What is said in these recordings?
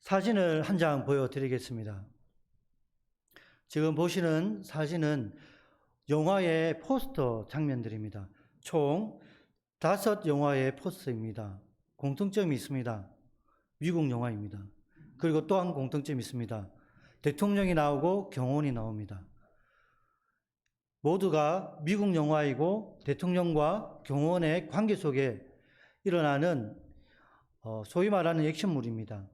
사진을 한 장 보여드리겠습니다. 지금 보시는 사진은 영화의 포스터 장면들입니다. 총 5영화의 포스터입니다. 공통점이 있습니다. 미국 영화입니다. 그리고 또 한 공통점이 있습니다. 대통령이 나오고 경호원이 나옵니다. 모두가 미국 영화이고 대통령과 경호원의 관계 속에 일어나는 소위 말하는 액션물입니다.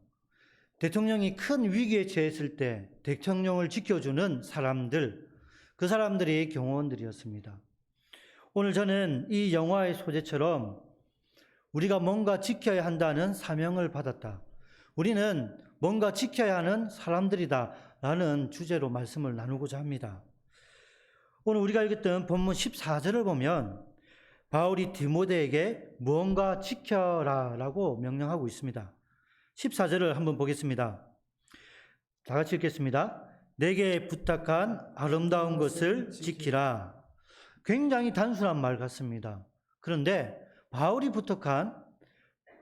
대통령이 큰 위기에 처했을 때 대통령을 지켜주는 사람들, 그 사람들이 경호원들이었습니다. 오늘 저는 이 영화의 소재처럼 우리가 뭔가 지켜야 한다는 사명을 받았다. 우리는 뭔가 지켜야 하는 사람들이다 라는 주제로 말씀을 나누고자 합니다. 오늘 우리가 읽었던 본문 14절을 보면 바울이 디모데에게 무언가 지켜라 라고 명령하고 있습니다. 14절을 한번 보겠습니다. 다 같이 읽겠습니다. 내게 부탁한 아름다운 것을 지키라. 굉장히 단순한 말 같습니다. 그런데 바울이 부탁한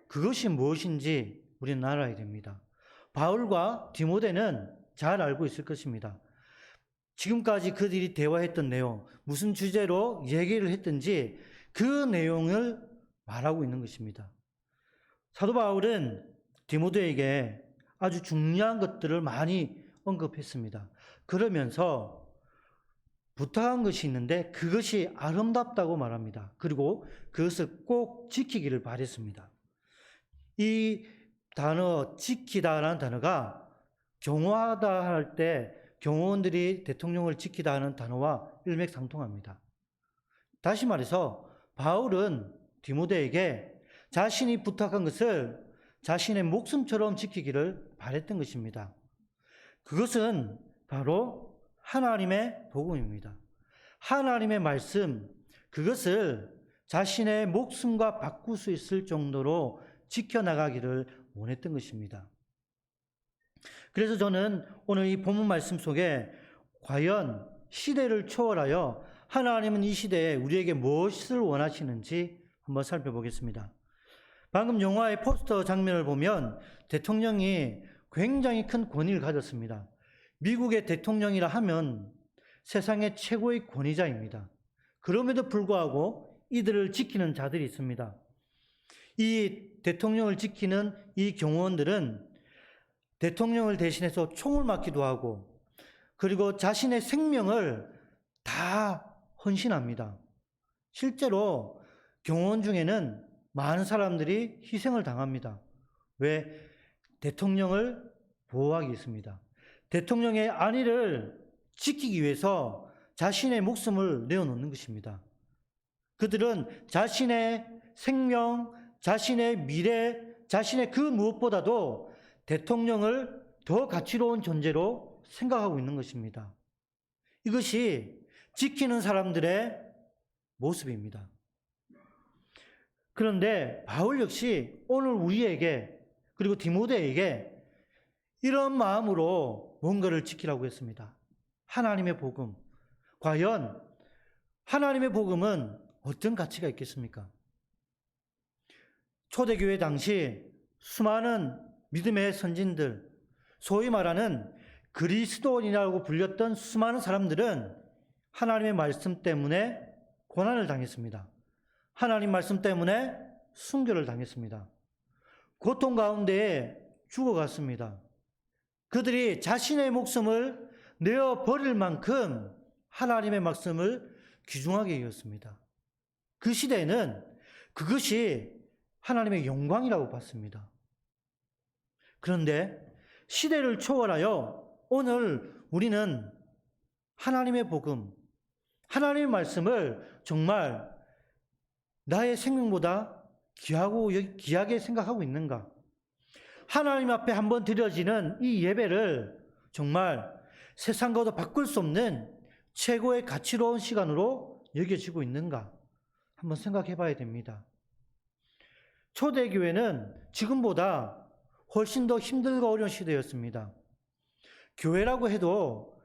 그것이 무엇인지 우리는 알아야 됩니다. 바울과 디모데는 잘 알고 있을 것입니다. 지금까지 그들이 대화했던 내용, 무슨 주제로 얘기를 했든지 그 내용을 말하고 있는 것입니다. 사도 바울은 디모데에게 아주 중요한 것들을 많이 언급했습니다. 그러면서 부탁한 것이 있는데 그것이 아름답다고 말합니다. 그리고 그것을 꼭 지키기를 바랬습니다. 이 단어 지키다라는 단어가 경호하다 할 때 경호원들이 대통령을 지키다 하는 단어와 일맥상통합니다. 다시 말해서 바울은 디모데에게 자신이 부탁한 것을 자신의 목숨처럼 지키기를 바랬던 것입니다. 그것은 바로 하나님의 복음입니다. 하나님의 말씀, 그것을 자신의 목숨과 바꿀 수 있을 정도로 지켜나가기를 원했던 것입니다. 그래서 저는 오늘 이 본문 말씀 속에 과연 시대를 초월하여 하나님은 이 시대에 우리에게 무엇을 원하시는지 한번 살펴보겠습니다. 방금 영화의 포스터 장면을 보면 대통령이 굉장히 큰 권위를 가졌습니다. 미국의 대통령이라 하면 세상의 최고의 권위자입니다. 그럼에도 불구하고 이들을 지키는 자들이 있습니다. 이 대통령을 지키는 이 경호원들은 대통령을 대신해서 총을 맞기도 하고 그리고 자신의 생명을 다 헌신합니다. 실제로 경호원 중에는 많은 사람들이 희생을 당합니다. 왜? 대통령을 보호하기 위해서입니다. 대통령의 안위를 지키기 위해서 자신의 목숨을 내어놓는 것입니다. 그들은 자신의 생명, 자신의 미래, 자신의 그 무엇보다도 대통령을 더 가치로운 존재로 생각하고 있는 것입니다. 이것이 지키는 사람들의 모습입니다. 그런데 바울 역시 오늘 우리에게 그리고 디모데에게 이런 마음으로 뭔가를 지키라고 했습니다. 하나님의 복음. 과연 하나님의 복음은 어떤 가치가 있겠습니까? 초대교회 당시 수많은 믿음의 선진들, 소위 말하는 그리스도인이라고 불렸던 수많은 사람들은 하나님의 말씀 때문에 고난을 당했습니다. 하나님 말씀 때문에 순교를 당했습니다. 고통 가운데에 죽어갔습니다. 그들이 자신의 목숨을 내어버릴 만큼 하나님의 말씀을 귀중하게 여겼습니다. 그 시대에는 그것이 하나님의 영광이라고 봤습니다. 그런데 시대를 초월하여 오늘 우리는 하나님의 복음, 하나님의 말씀을 정말 나의 생명보다 귀하게 생각하고 있는가? 하나님 앞에 한번 드려지는 이 예배를 정말 세상과도 바꿀 수 없는 최고의 가치로운 시간으로 여겨지고 있는가? 한번 생각해 봐야 됩니다. 초대교회는 지금보다 훨씬 더 힘들고 어려운 시대였습니다. 교회라고 해도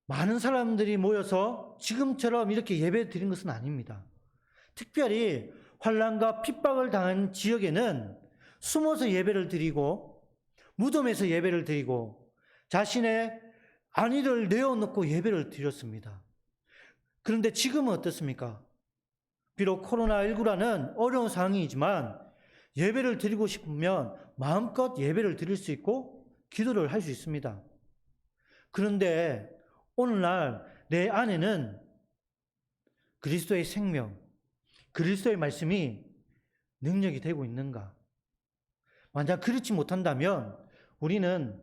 많은 사람들이 모여서 지금처럼 이렇게 예배 드린 것은 아닙니다. 특별히 환난과 핍박을 당한 지역에는 숨어서 예배를 드리고 무덤에서 예배를 드리고 자신의 안위를 내어놓고 예배를 드렸습니다. 그런데 지금은 어떻습니까? 비록 코로나19라는 어려운 상황이지만 예배를 드리고 싶으면 마음껏 예배를 드릴 수 있고 기도를 할 수 있습니다. 그런데 오늘날 내 안에는 그리스도의 생명, 그리스도의 말씀이 능력이 되고 있는가? 만약 그렇지 못한다면 우리는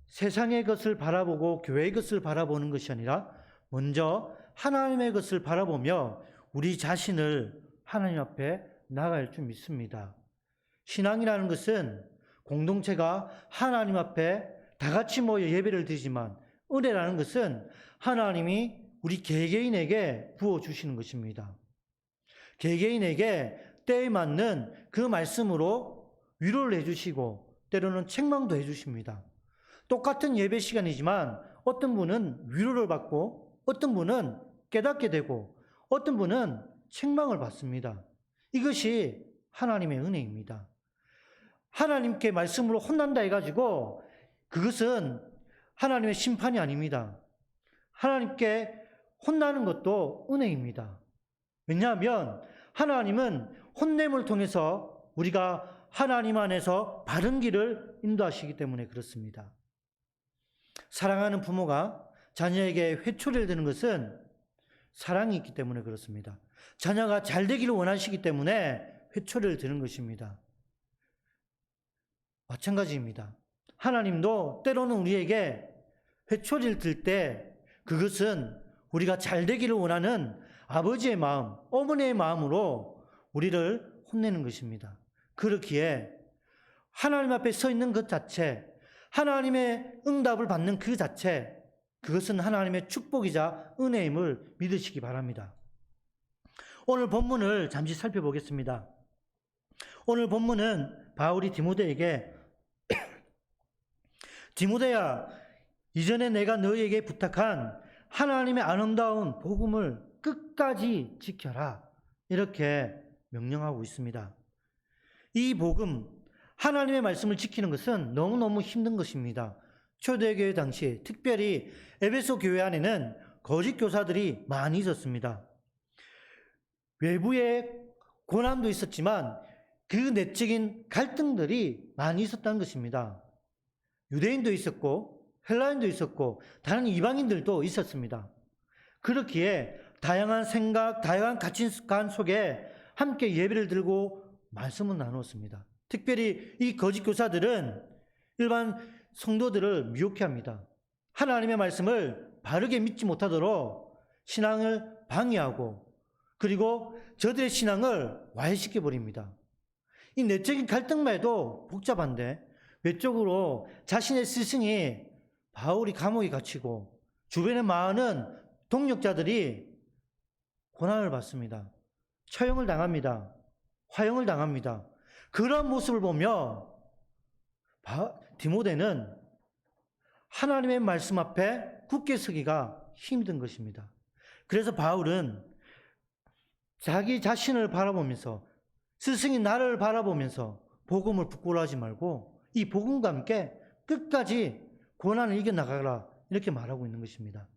세상의 것을 바라보고 교회의 것을 바라보는 것이 아니라 먼저 하나님의 것을 바라보며 우리 자신을 하나님 앞에 나아갈 줄 믿습니다. 신앙이라는 것은 공동체가 하나님 앞에 다 같이 모여 예배를 드리지만 은혜라는 것은 하나님이 우리 개개인에게 부어주시는 것입니다. 개개인에게 때에 맞는 그 말씀으로 위로를 해주시고 때로는 책망도 해주십니다. 똑같은 예배 시간이지만 어떤 분은 위로를 받고 어떤 분은 깨닫게 되고 어떤 분은 책망을 받습니다. 이것이 하나님의 은혜입니다. 하나님께 말씀으로 혼난다 해가지고 그것은 하나님의 심판이 아닙니다. 하나님께 혼나는 것도 은혜입니다. 왜냐하면 하나님은 혼냄을 통해서 우리가 하나님 안에서 바른 길을 인도하시기 때문에 그렇습니다. 사랑하는 부모가 자녀에게 회초리를 드는 것은 사랑이 있기 때문에 그렇습니다. 자녀가 잘 되기를 원하시기 때문에 회초리를 드는 것입니다. 마찬가지입니다. 하나님도 때로는 우리에게 회초리를 들 때 그것은 우리가 잘 되기를 원하는 아버지의 마음, 어머니의 마음으로 우리를 혼내는 것입니다. 그렇기에 하나님 앞에 서 있는 것 자체, 하나님의 응답을 받는 그 자체, 그것은 하나님의 축복이자 은혜임을 믿으시기 바랍니다. 오늘 본문을 잠시 살펴보겠습니다. 오늘 본문은 바울이 디모데에게 디모데야, 이전에 내가 너희에게 부탁한 하나님의 아름다운 복음을 끝까지 지켜라, 이렇게 명령하고 있습니다. 이 복음, 하나님의 말씀을 지키는 것은 너무너무 힘든 것입니다. 초대교회 당시 특별히 에베소 교회 안에는 거짓 교사들이 많이 있었습니다. 외부의 고난도 있었지만 그 내적인 갈등들이 많이 있었다는 것입니다. 유대인도 있었고 헬라인도 있었고 다른 이방인들도 있었습니다. 그렇기에 다양한 생각, 다양한 가치관 속에 함께 예배를 드리고 말씀을 나누었습니다. 특별히 이 거짓 교사들은 일반 성도들을 미혹해 합니다. 하나님의 말씀을 바르게 믿지 못하도록 신앙을 방해하고 그리고 저들의 신앙을 와해시켜 버립니다. 이 내적인 갈등만 해도 복잡한데 외적으로 자신의 스승이 바울이 감옥에 갇히고 주변에 많은 동력자들이 고난을 받습니다. 처형을 당합니다. 화형을 당합니다. 그런 모습을 보며 디모데는 하나님의 말씀 앞에 굳게 서기가 힘든 것입니다. 그래서 바울은 자기 자신을 바라보면서 스승이 나를 바라보면서 복음을 부끄러워하지 말고 이 복음과 함께 끝까지 고난을 이겨나가라, 이렇게 말하고 있는 것입니다.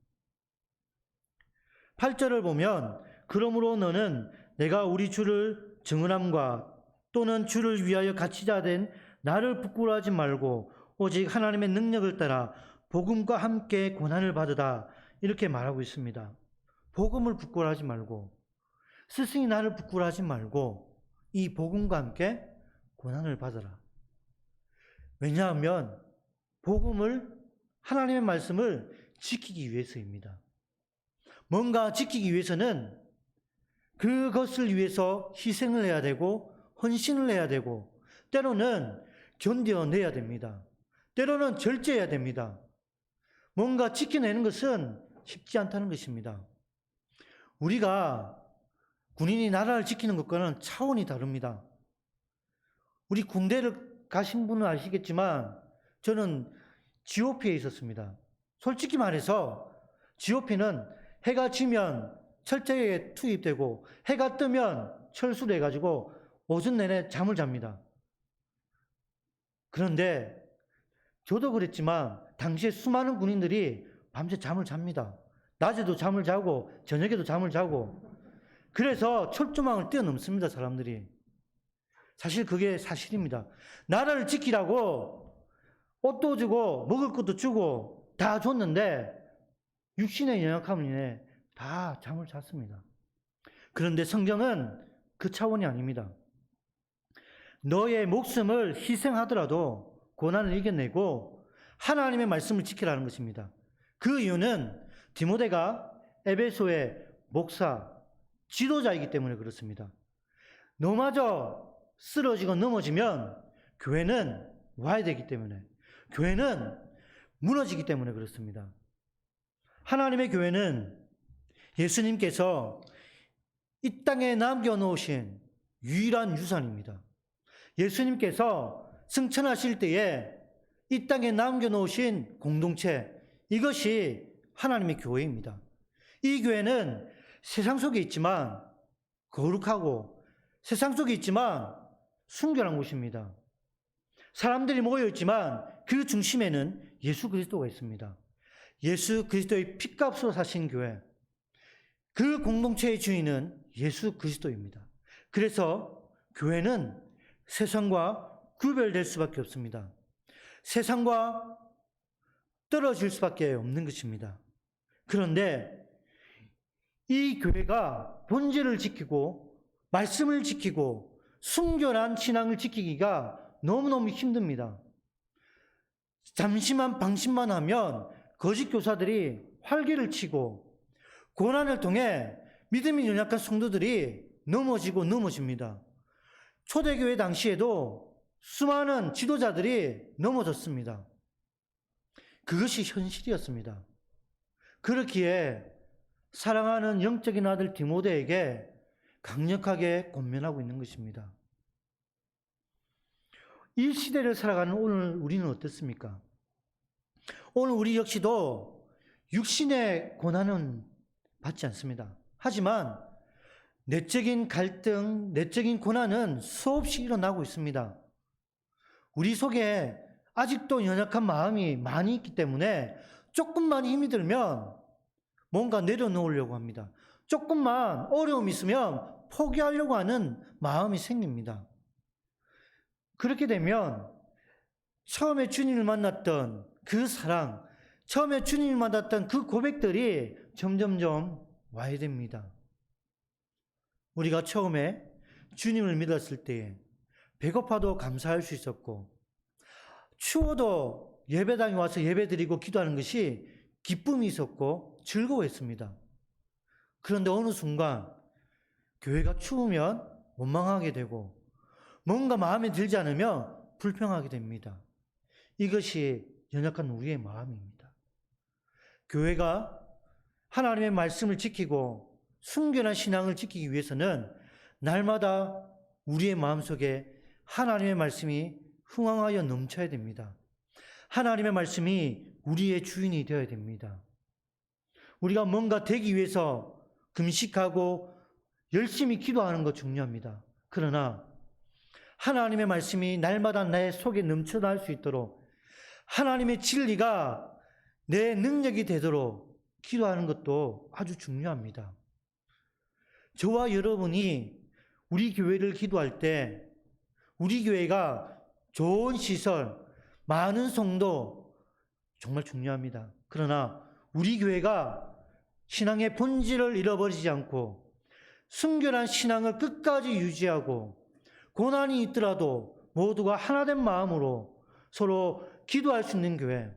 8절을 보면 그러므로 너는 내가 우리 주를 증언함과 또는 주를 위하여 갇히자 된 나를 부끄러워하지 말고 오직 하나님의 능력을 따라 복음과 함께 고난을 받으다, 이렇게 말하고 있습니다. 복음을 부끄러워하지 말고 스승이 나를 부끄러워하지 말고 이 복음과 함께 고난을 받으라. 왜냐하면 복음을, 하나님의 말씀을 지키기 위해서입니다. 뭔가 지키기 위해서는 그것을 위해서 희생을 해야 되고 헌신을 해야 되고 때로는 견뎌내야 됩니다. 때로는 절제해야 됩니다. 뭔가 지켜내는 것은 쉽지 않다는 것입니다. 우리가 군인이 나라를 지키는 것과는 차원이 다릅니다. 우리 군대를 가신 분은 아시겠지만 저는 GOP에 있었습니다. 솔직히 말해서 GOP는 해가 지면 철저하게 투입되고 해가 뜨면 철수를 해가지고 오전 내내 잠을 잡니다. 그런데 저도 그랬지만 당시에 수많은 군인들이 밤새 잠을 잡니다. 낮에도 잠을 자고 저녁에도 잠을 자고, 그래서 철조망을 뛰어넘습니다, 사람들이. 사실 그게 사실입니다. 나라를 지키라고 옷도 주고 먹을 것도 주고 다 줬는데 육신의 연약함으로 인해 다 잠을 잤습니다. 그런데 성경은 그 차원이 아닙니다. 너의 목숨을 희생하더라도 고난을 이겨내고 하나님의 말씀을 지키라는 것입니다. 그 이유는 디모데가 에베소의 목사, 지도자이기 때문에 그렇습니다. 너마저 쓰러지고 넘어지면 교회는 와야 되기 때문에, 교회는 무너지기 때문에 그렇습니다. 하나님의 교회는 예수님께서 이 땅에 남겨놓으신 유일한 유산입니다. 예수님께서 승천하실 때에 이 땅에 남겨놓으신 공동체, 이것이 하나님의 교회입니다. 이 교회는 세상 속에 있지만 거룩하고 세상 속에 있지만 순결한 곳입니다. 사람들이 모여있지만 그 중심에는 예수 그리스도가 있습니다. 예수 그리스도의 핏값으로 사신 교회, 그 공동체의 주인은 예수 그리스도입니다. 그래서 교회는 세상과 구별될 수밖에 없습니다. 세상과 떨어질 수밖에 없는 것입니다. 그런데 이 교회가 본질을 지키고 말씀을 지키고 순결한 신앙을 지키기가 너무너무 힘듭니다. 잠시만 방심만 하면 거짓 교사들이 활개를 치고 고난을 통해 믿음이 연약한 성도들이 넘어지고 넘어집니다. 초대교회 당시에도 수많은 지도자들이 넘어졌습니다. 그것이 현실이었습니다. 그렇기에 사랑하는 영적인 아들 디모데에게 강력하게 권면하고 있는 것입니다. 이 시대를 살아가는 오늘 우리는 어떻습니까? 오늘 우리 역시도 육신의 고난은 받지 않습니다. 하지만 내적인 갈등, 내적인 고난은 수없이 일어나고 있습니다. 우리 속에 아직도 연약한 마음이 많이 있기 때문에 조금만 힘이 들면 뭔가 내려놓으려고 합니다. 조금만 어려움이 있으면 포기하려고 하는 마음이 생깁니다. 그렇게 되면 처음에 주님을 만났던 그 사랑, 처음에 주님을 만났던 그 고백들이 점점점 와야 됩니다. 우리가 처음에 주님을 믿었을 때 배고파도 감사할 수 있었고, 추워도 예배당에 와서 예배드리고 기도하는 것이 기쁨이 있었고 즐거워했습니다. 그런데 어느 순간 교회가 추우면 원망하게 되고 뭔가 마음에 들지 않으면 불평하게 됩니다. 이것이 연약한 우리의 마음입니다. 교회가 하나님의 말씀을 지키고 순결한 신앙을 지키기 위해서는 날마다 우리의 마음속에 하나님의 말씀이 흥황하여 넘쳐야 됩니다. 하나님의 말씀이 우리의 주인이 되어야 됩니다. 우리가 뭔가 되기 위해서 금식하고 열심히 기도하는 것 중요합니다. 그러나 하나님의 말씀이 날마다 내 속에 넘쳐날 수 있도록, 하나님의 진리가 내 능력이 되도록 기도하는 것도 아주 중요합니다. 저와 여러분이 우리 교회를 기도할 때 우리 교회가 좋은 시설, 많은 성도 정말 중요합니다. 그러나 우리 교회가 신앙의 본질을 잃어버리지 않고 순결한 신앙을 끝까지 유지하고 고난이 있더라도 모두가 하나된 마음으로 서로 기도할 수 있는 교회,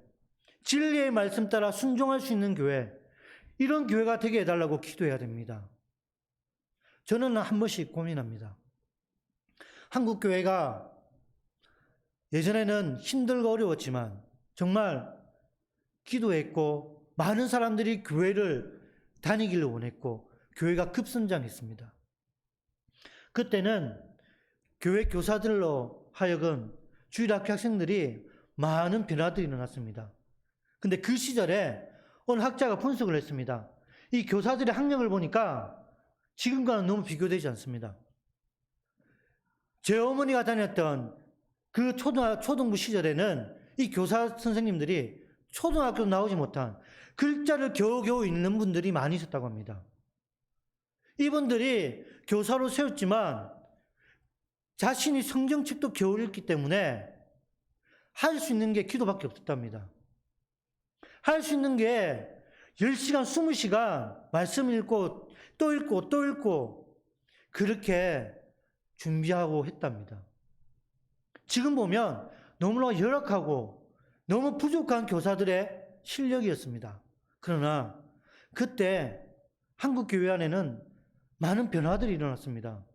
진리의 말씀 따라 순종할 수 있는 교회, 이런 교회가 되게 해달라고 기도해야 됩니다. 저는 한 번씩 고민합니다. 한국 교회가 예전에는 힘들고 어려웠지만 정말 기도했고 많은 사람들이 교회를 다니기를 원했고 교회가 급성장했습니다. 그때는 교회 교사들로 하여금 주일학교 학생들이 많은 변화들이 일어났습니다. 근데 그 시절에 어느 학자가 분석을 했습니다. 이 교사들의 학력을 보니까 지금과는 너무 비교되지 않습니다. 제 어머니가 다녔던 그 초등부 시절에는 이 교사 선생님들이 초등학교 나오지 못한 글자를 겨우겨우 읽는 분들이 많이 있었다고 합니다. 이분들이 교사로 세웠지만 자신이 성경책도 겨우 읽기 때문에 할 수 있는 게 기도밖에 없었답니다. 할 수 있는 게 10시간, 20시간 말씀 읽고 또 읽고 또 읽고 그렇게 준비하고 했답니다. 지금 보면 너무나 열악하고 너무 부족한 교사들의 실력이었습니다. 그러나 그때 한국 교회 안에는 많은 변화들이 일어났습니다.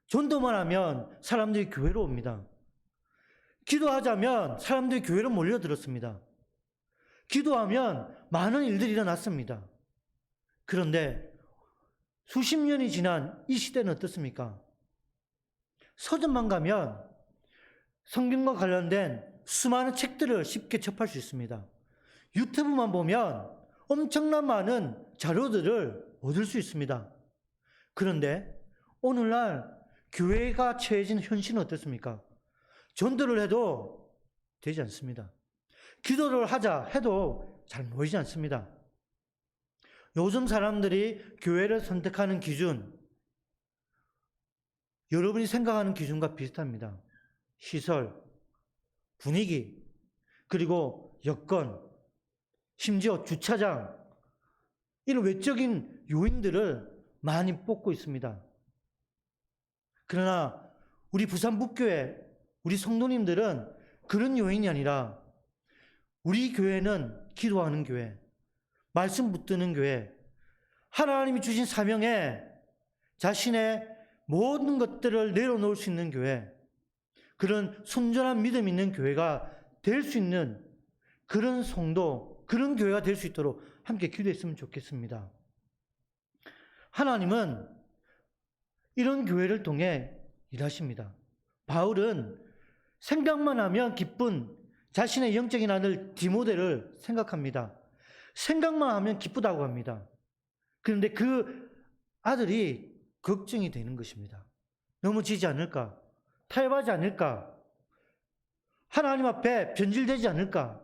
전도만 하면 사람들이 교회로 옵니다. 기도하자면 사람들이 교회로 몰려들었습니다. 기도하면 많은 일들이 일어났습니다. 그런데 수십 년이 지난 이 시대는 어떻습니까? 서점만 가면 성경과 관련된 수많은 책들을 쉽게 접할 수 있습니다. 유튜브만 보면 엄청난 많은 자료들을 얻을 수 있습니다. 그런데 오늘날 교회가 처해진 현실은 어떻습니까? 전도를 해도 되지 않습니다. 기도를 하자 해도 잘 모이지 않습니다. 요즘 사람들이 교회를 선택하는 기준, 여러분이 생각하는 기준과 비슷합니다. 시설, 분위기, 그리고 여건, 심지어 주차장, 이런 외적인 요인들을 많이 뽑고 있습니다. 그러나 우리 부산 북교회, 우리 성도님들은 그런 요인이 아니라 우리 교회는 기도하는 교회, 말씀 붙드는 교회, 하나님이 주신 사명에 자신의 모든 것들을 내려놓을 수 있는 교회, 그런 순전한 믿음 있는 교회가 될 수 있는 그런 성도, 그런 교회가 될 수 있도록 함께 기도했으면 좋겠습니다. 하나님은 이런 교회를 통해 일하십니다. 바울은 생각만 하면 기쁜 자신의 영적인 아들 디모데를 생각합니다. 생각만 하면 기쁘다고 합니다. 그런데 그 아들이 걱정이 되는 것입니다. 넘어지지 않을까? 타협하지 않을까? 하나님 앞에 변질되지 않을까?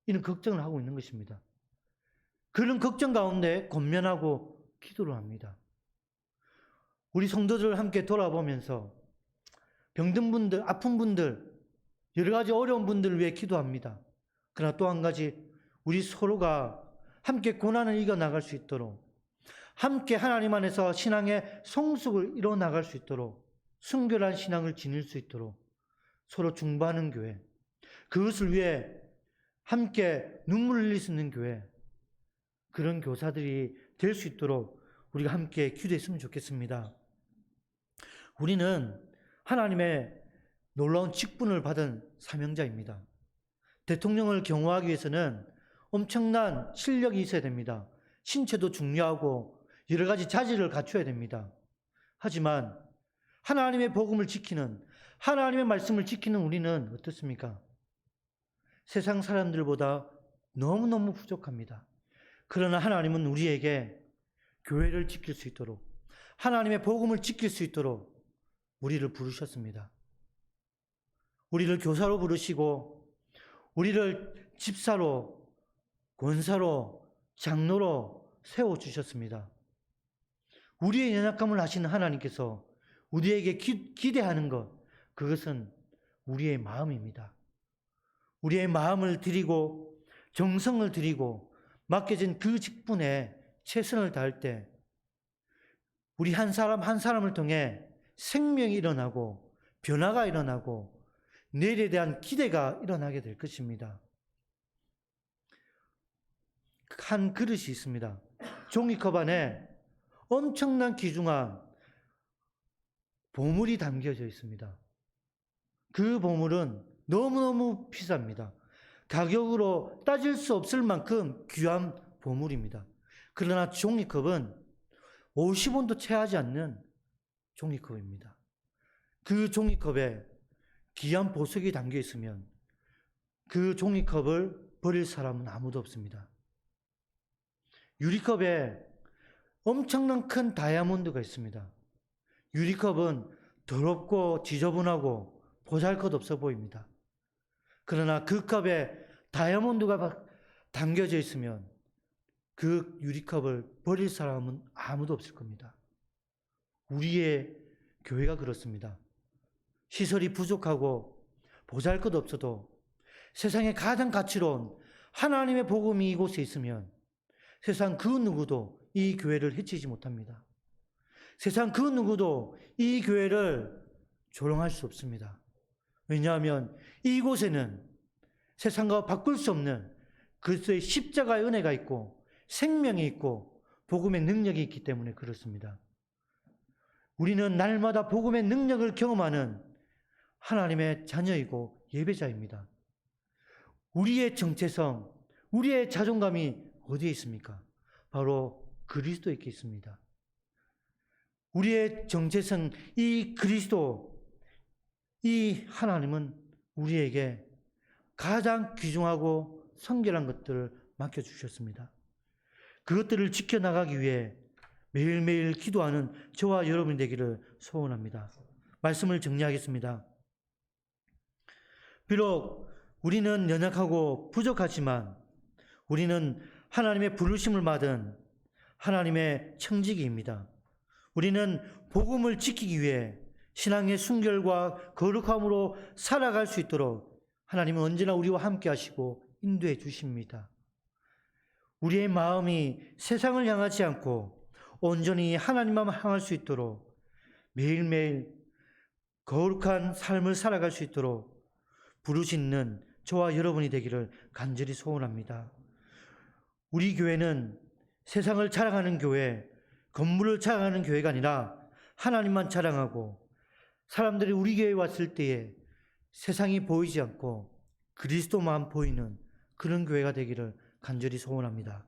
이런 걱정을 하고 있는 것입니다. 그런 걱정 가운데 권면하고 기도를 합니다. 우리 성도들을 함께 돌아보면서 병든 분들, 아픈 분들, 여러 가지 어려운 분들을 위해 기도합니다. 그러나 또 한 가지, 우리 서로가 함께 고난을 이겨나갈 수 있도록, 함께 하나님 안에서 신앙의 성숙을 이뤄나갈 수 있도록, 순결한 신앙을 지닐 수 있도록 서로 중보하는 교회, 그것을 위해 함께 눈물을 흘릴 수 있는 교회, 그런 교사들이 될 수 있도록 우리가 함께 기도했으면 좋겠습니다. 우리는 하나님의 놀라운 직분을 받은 사명자입니다. 대통령을 경호하기 위해서는 엄청난 실력이 있어야 됩니다. 신체도 중요하고 여러 가지 자질을 갖춰야 됩니다. 하지만 하나님의 복음을 지키는, 하나님의 말씀을 지키는 우리는 어떻습니까? 세상 사람들보다 너무너무 부족합니다. 그러나 하나님은 우리에게 교회를 지킬 수 있도록, 하나님의 복음을 지킬 수 있도록 우리를 부르셨습니다. 우리를 교사로 부르시고 우리를 집사로, 권사로, 장로로 세워주셨습니다. 우리의 연약함을 아시는 하나님께서 우리에게 기대하는 것, 그것은 우리의 마음입니다. 우리의 마음을 드리고 정성을 드리고 맡겨진 그 직분에 최선을 다할 때 우리 한 사람 한 사람을 통해 생명이 일어나고 변화가 일어나고 내일에 대한 기대가 일어나게 될 것입니다. 한 그릇이 있습니다. 종이컵 안에 엄청난 귀중한 보물이 담겨져 있습니다. 그 보물은 너무너무 비쌉니다. 가격으로 따질 수 없을 만큼 귀한 보물입니다. 그러나 종이컵은 50원도 채하지 않는 종이컵입니다. 그 종이컵에 귀한 보석이 담겨 있으면 그 종이컵을 버릴 사람은 아무도 없습니다. 유리컵에 엄청난 큰 다이아몬드가 있습니다. 유리컵은 더럽고 지저분하고 보잘것없어 보입니다. 그러나 그 컵에 다이아몬드가 담겨져 있으면 그 유리컵을 버릴 사람은 아무도 없을 겁니다. 우리의 교회가 그렇습니다. 시설이 부족하고 보잘것없어도 세상에 가장 가치로운 하나님의 복음이 이곳에 있으면 세상 그 누구도 이 교회를 해치지 못합니다. 세상 그 누구도 이 교회를 조롱할 수 없습니다. 왜냐하면 이곳에는 세상과 바꿀 수 없는 그리스도의 십자가의 은혜가 있고 생명이 있고 복음의 능력이 있기 때문에 그렇습니다. 우리는 날마다 복음의 능력을 경험하는 하나님의 자녀이고 예배자입니다. 우리의 정체성, 우리의 자존감이 어디에 있습니까? 바로 그리스도에 있습니다. 우리의 정체성, 이 그리스도, 이 하나님은 우리에게 가장 귀중하고 성결한 것들을 맡겨주셨습니다. 그것들을 지켜나가기 위해 매일매일 기도하는 저와 여러분이 되기를 소원합니다. 말씀을 정리하겠습니다. 비록 우리는 연약하고 부족하지만 우리는 하나님의 부르심을 받은 하나님의 청지기입니다. 우리는 복음을 지키기 위해 신앙의 순결과 거룩함으로 살아갈 수 있도록 하나님은 언제나 우리와 함께 하시고 인도해 주십니다. 우리의 마음이 세상을 향하지 않고 온전히 하나님만 향할 수 있도록 매일매일 거룩한 삶을 살아갈 수 있도록 부르시는 저와 여러분이 되기를 간절히 소원합니다. 우리 교회는 세상을 자랑하는 교회, 건물을 자랑하는 교회가 아니라 하나님만 자랑하고 사람들이 우리 교회에 왔을 때에 세상이 보이지 않고 그리스도만 보이는 그런 교회가 되기를 간절히 소원합니다.